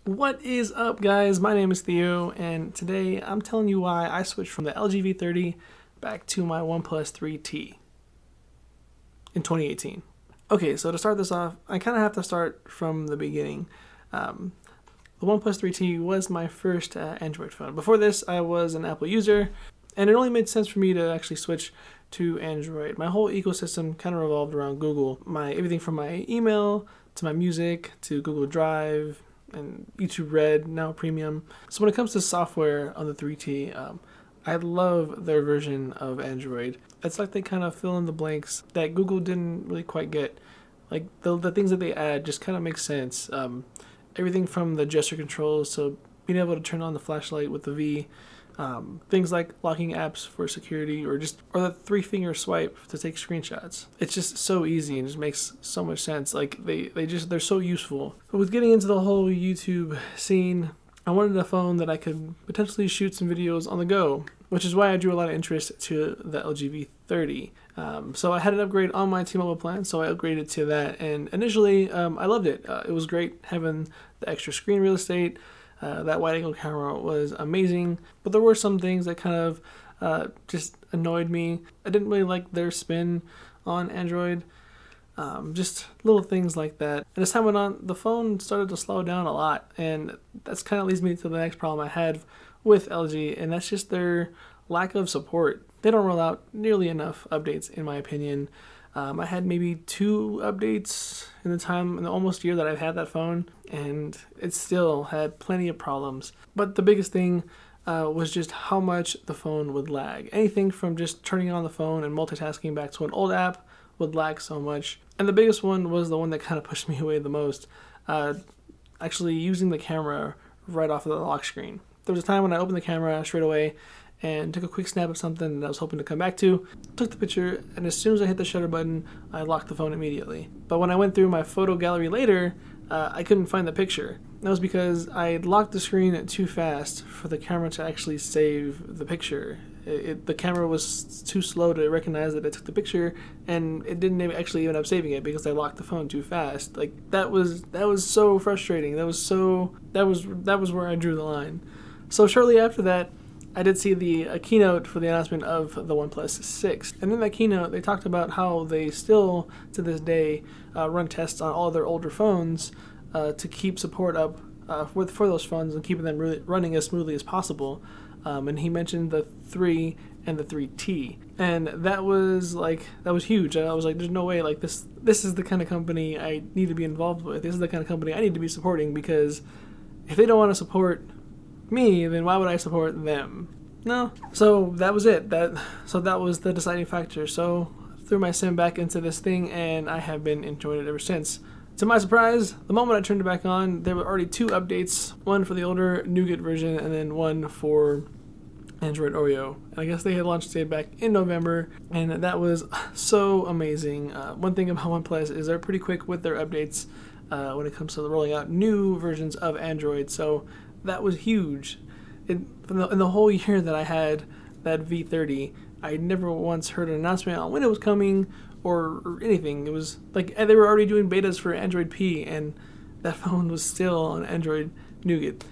What is up, guys? My name is Theo, and today I'm telling you why I switched from the LG V30 back to my Oneplus 3T in 2018. Okay, so to start this off, I kind of have to start from the beginning. The Oneplus 3T was my first Android phone. Before this, I was an Apple user, and it only made sense for me to actually switch to Android. My whole ecosystem kind of revolved around Google. Everything from my email to my music to Google Drive and YouTube Red, now Premium. So when it comes to software on the 3T, I love their version of Android. It's like they kind of fill in the blanks that Google didn't really quite get. Like the things that they add just kind of make sense. Everything from the gesture controls to being able to turn on the flashlight with the V, things like locking apps for security or the 3-finger swipe to take screenshots. It's just so easy and just makes so much sense. Like they're so useful. But with getting into the whole YouTube scene, I wanted a phone that I could potentially shoot some videos on the go, which is why I drew a lot of interest to the LG V30. So I had an upgrade on my T-Mobile plan, so I upgraded to that, and initially I loved it. It was great having the extra screen real estate. That wide-angle camera was amazing, but there were some things that kind of just annoyed me. I didn't really like their spin on Android, just little things like that. And as time went on, the phone started to slow down a lot, and that's kind of leads me to the next problem I had with LG, and that's just their lack of support. They don't roll out nearly enough updates, in my opinion. I had maybe 2 updates in the almost year that I've had that phone, and it still had plenty of problems. But the biggest thing was just how much the phone would lag. Anything from just turning on the phone and multitasking back to an old app would lag so much. And the biggest one was the one that kind of pushed me away the most, actually using the camera right off of the lock screen. There was a time when I opened the camera straight away and took a quick snap of something that I was hoping to come back to, took the picture, and as soon as I hit the shutter button, I locked the phone immediately. But when I went through my photo gallery later, I couldn't find the picture. That was because I had locked the screen too fast for the camera to actually save the picture. The camera was too slow to recognize that I took the picture, and it didn't actually even end up saving it because I locked the phone too fast. Like that was so frustrating. That was where I drew the line. So shortly after that, I did see the keynote for the announcement of the Oneplus 6. And in that keynote, they talked about how they still, to this day, run tests on all their older phones to keep support up for those phones and keeping them running as smoothly as possible. And he mentioned the 3 and the 3T. And that was huge. I was like, there's no way, like this is the kind of company I need to be involved with. This is the kind of company I need to be supporting, because if they don't want to support me, then why would I support them? No. So that was it. That was the deciding factor. So I threw my sim back into this thing, and I have been enjoying it ever since. To my surprise, the moment I turned it back on, there were already 2 updates, one for the older Nougat version and then one for Android Oreo. And I guess they had launched it back in November, and that was so amazing. One thing about OnePlus is they're pretty quick with their updates when it comes to rolling out new versions of Android. So that was huge. In the whole year that I had that V30, I never once heard an announcement on when it was coming or anything. It was like they were already doing betas for Android P, and that phone was still on Android Nougat.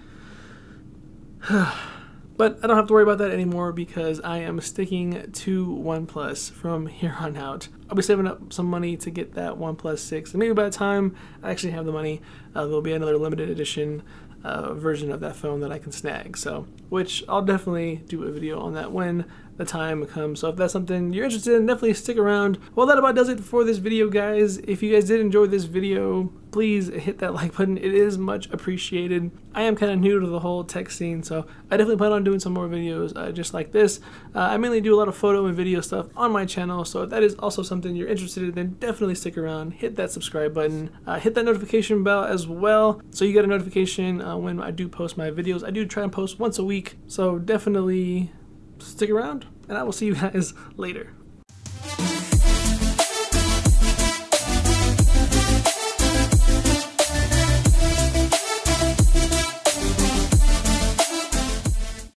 But I don't have to worry about that anymore because I am sticking to OnePlus from here on out. I'll be saving up some money to get that OnePlus 6, and maybe by the time I actually have the money, there'll be another limited edition version of that phone that I can snag. So, which I'll definitely do a video on that when the time comes. So if that's something you're interested in, definitely stick around. Well, that about does it for this video, guys. If you guys did enjoy this video, please hit that like button. It is much appreciated. I am kind of new to the whole tech scene, so I definitely plan on doing some more videos just like this. I mainly do a lot of photo and video stuff on my channel, so if that is also something you're interested in, then definitely stick around. Hit that subscribe button. Hit that notification bell as well, so you get a notification when I do post my videos. I do try and post once a week, so definitely stick around, and I will see you guys later.